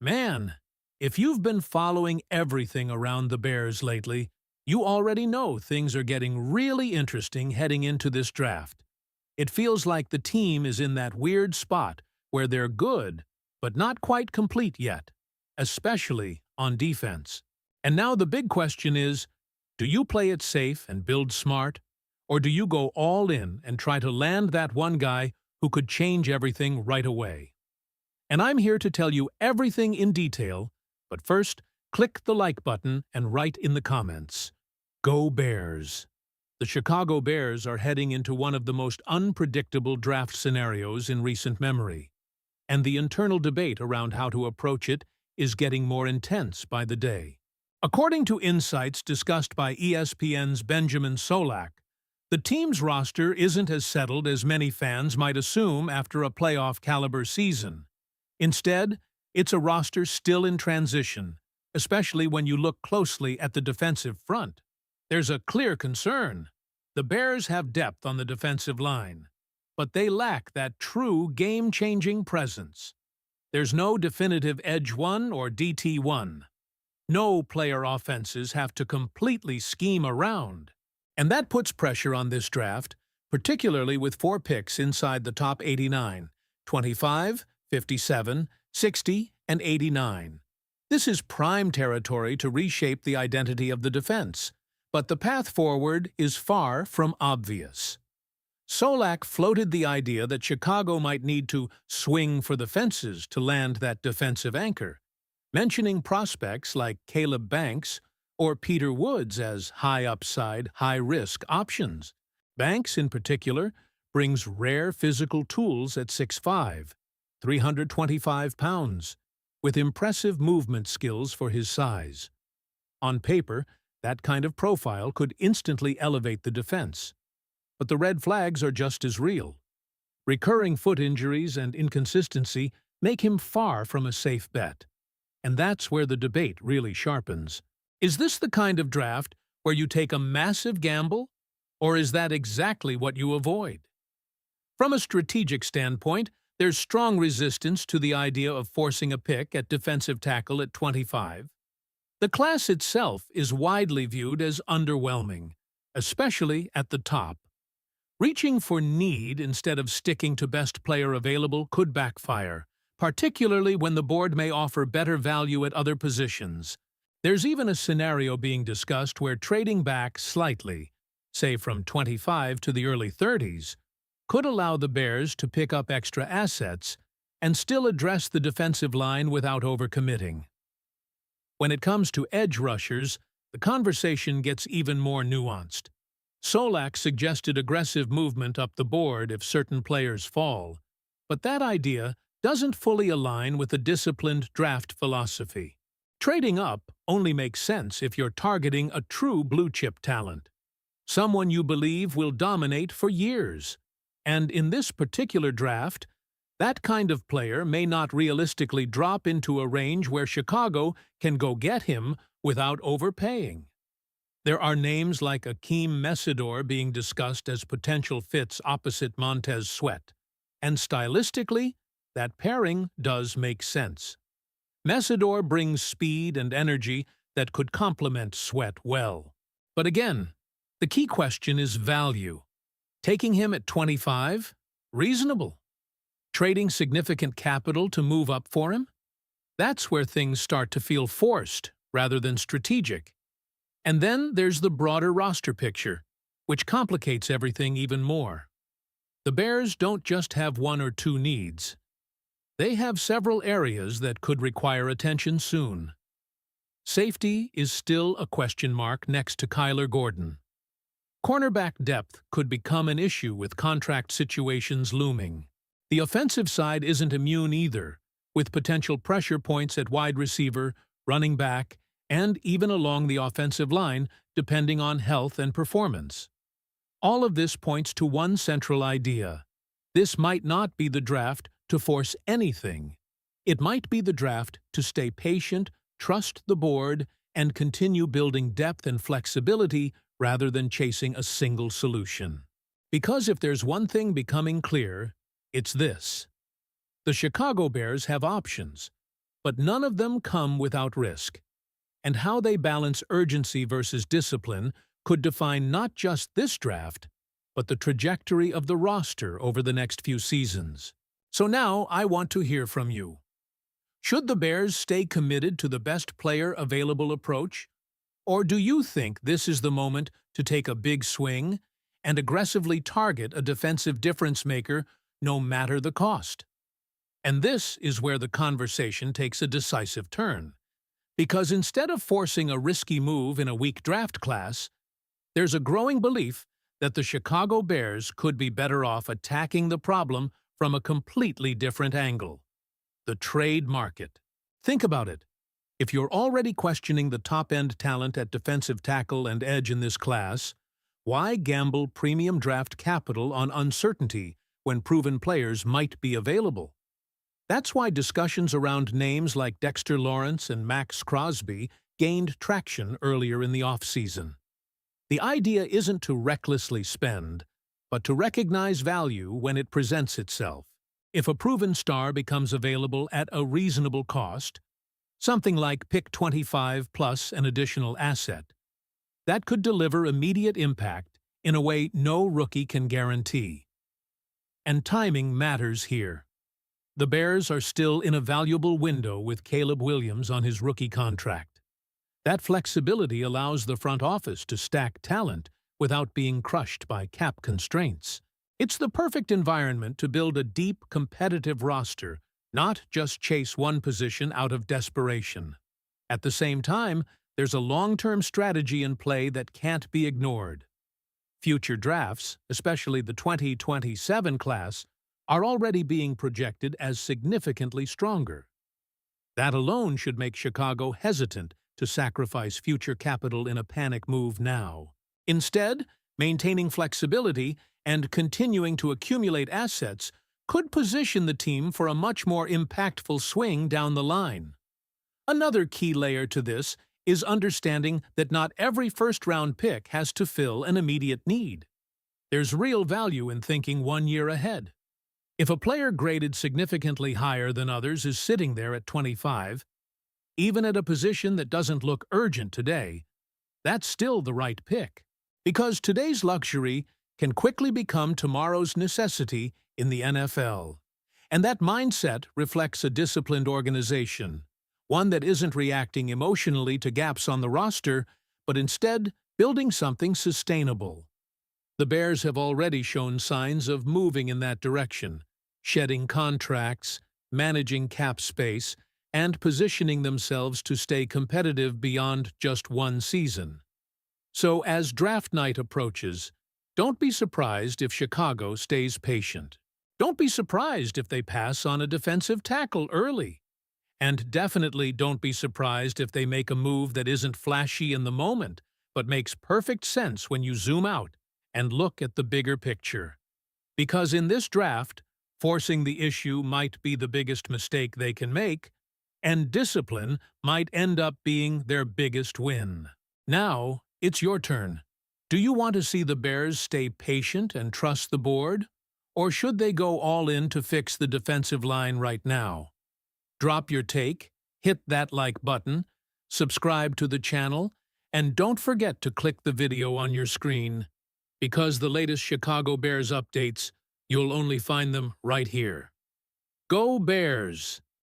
Man, if you've been following everything around the Bears lately, you already know things are getting really interesting heading into this draft. It feels like the team is in that weird spot where they're good, but not quite complete yet, especially on defense. And now the big question is, do you play it safe and build smart, or do you go all in and try to land that one guy who could change everything right away? And I'm here to tell you everything in detail, but first, click the like button and write in the comments. Go Bears! The Chicago Bears are heading into one of the most unpredictable draft scenarios in recent memory, and the internal debate around how to approach it is getting more intense by the day. According to insights discussed by ESPN's Benjamin Solak, the team's roster isn't as settled as many fans might assume after a playoff-caliber season. Instead, it's a roster still in transition, especially when you look closely at the defensive front. There's a clear concern. The Bears have depth on the defensive line, but they lack that true game-changing presence. There's no definitive Edge 1 or DT 1. No player offenses have to completely scheme around. And that puts pressure on this draft, particularly with 4 picks inside the top 89, 25, 57, 60, and 89. This is prime territory to reshape the identity of the defense, but the path forward is far from obvious. Solak floated the idea that Chicago might need to swing for the fences to land that defensive anchor, mentioning prospects like Caleb Banks or Peter Woods as high-upside, high-risk options. Banks, in particular, brings rare physical tools at 6'5", 325 pounds, with impressive movement skills for his size. On paper, that kind of profile could instantly elevate the defense. But the red flags are just as real. Recurring foot injuries and inconsistency make him far from a safe bet. And that's where the debate really sharpens. Is this the kind of draft where you take a massive gamble, or is that exactly what you avoid? From a strategic standpoint, there's strong resistance to the idea of forcing a pick at defensive tackle at 25. The class itself is widely viewed as underwhelming, especially at the top. Reaching for need instead of sticking to best player available could backfire, particularly when the board may offer better value at other positions. There's even a scenario being discussed where trading back slightly, say from 25 to the early 30s, could allow the Bears to pick up extra assets and still address the defensive line without overcommitting. When it comes to edge rushers, the conversation gets even more nuanced. Solak suggested aggressive movement up the board if certain players fall, but that idea doesn't fully align with a disciplined draft philosophy. Trading up only makes sense if you're targeting a true blue-chip talent, someone you believe will dominate for years. And in this particular draft, that kind of player may not realistically drop into a range where Chicago can go get him without overpaying. There are names like Akeem Messidor being discussed as potential fits opposite Montez Sweat, and stylistically, that pairing does make sense. Messidor brings speed and energy that could complement Sweat well. But again, the key question is value. Taking him at 25? Reasonable. Trading significant capital to move up for him? That's where things start to feel forced rather than strategic. And then there's the broader roster picture, which complicates everything even more. The Bears don't just have 1 or 2 needs. They have several areas that could require attention soon. Safety is still a question mark next to Kyler Gordon. Cornerback depth could become an issue with contract situations looming. The offensive side isn't immune either, with potential pressure points at wide receiver, running back, and even along the offensive line, depending on health and performance. All of this points to one central idea. This might not be the draft to force anything. It might be the draft to stay patient, trust the board, and continue building depth and flexibility rather than chasing a single solution. Because if there's one thing becoming clear, it's this. The Chicago Bears have options, but none of them come without risk. And how they balance urgency versus discipline could define not just this draft, but the trajectory of the roster over the next few seasons. So now I want to hear from you. Should the Bears stay committed to the best player available approach? Or do you think this is the moment to take a big swing and aggressively target a defensive difference maker no matter the cost? And this is where the conversation takes a decisive turn. Because instead of forcing a risky move in a weak draft class, there's a growing belief that the Chicago Bears could be better off attacking the problem from a completely different angle: the trade market. Think about it. If you're already questioning the top-end talent at defensive tackle and edge in this class, why gamble premium draft capital on uncertainty when proven players might be available? That's why discussions around names like Dexter Lawrence and Max Crosby gained traction earlier in the offseason. The idea isn't to recklessly spend, but to recognize value when it presents itself. If a proven star becomes available at a reasonable cost, something like pick 25 plus an additional asset, that could deliver immediate impact in a way no rookie can guarantee. And timing matters here. The Bears are still in a valuable window with Caleb Williams on his rookie contract. That flexibility allows the front office to stack talent without being crushed by cap constraints. It's the perfect environment to build a deep, competitive roster, not just chase one position out of desperation. At the same time, there's a long-term strategy in play that can't be ignored. Future drafts, especially the 2027 class, are already being projected as significantly stronger. That alone should make Chicago hesitant to sacrifice future capital in a panic move now. Instead, maintaining flexibility and continuing to accumulate assets could position the team for a much more impactful swing down the line. Another key layer to this is understanding that not every first-round pick has to fill an immediate need. There's real value in thinking 1 year ahead. If a player graded significantly higher than others is sitting there at 25, even at a position that doesn't look urgent today, that's still the right pick. Because today's luxury can quickly become tomorrow's necessity in the NFL. And that mindset reflects a disciplined organization, one that isn't reacting emotionally to gaps on the roster, but instead building something sustainable. The Bears have already shown signs of moving in that direction, shedding contracts, managing cap space, and positioning themselves to stay competitive beyond just one season. So as draft night approaches, don't be surprised if Chicago stays patient. Don't be surprised if they pass on a defensive tackle early. And definitely don't be surprised if they make a move that isn't flashy in the moment, but makes perfect sense when you zoom out and look at the bigger picture. Because in this draft, forcing the issue might be the biggest mistake they can make, and discipline might end up being their biggest win. Now, it's your turn. Do you want to see the Bears stay patient and trust the board? Or should they go all in to fix the defensive line right now? Drop your take, hit that like button, subscribe to the channel, and don't forget to click the video on your screen. Because the latest Chicago Bears updates, you'll only find them right here. Go Bears!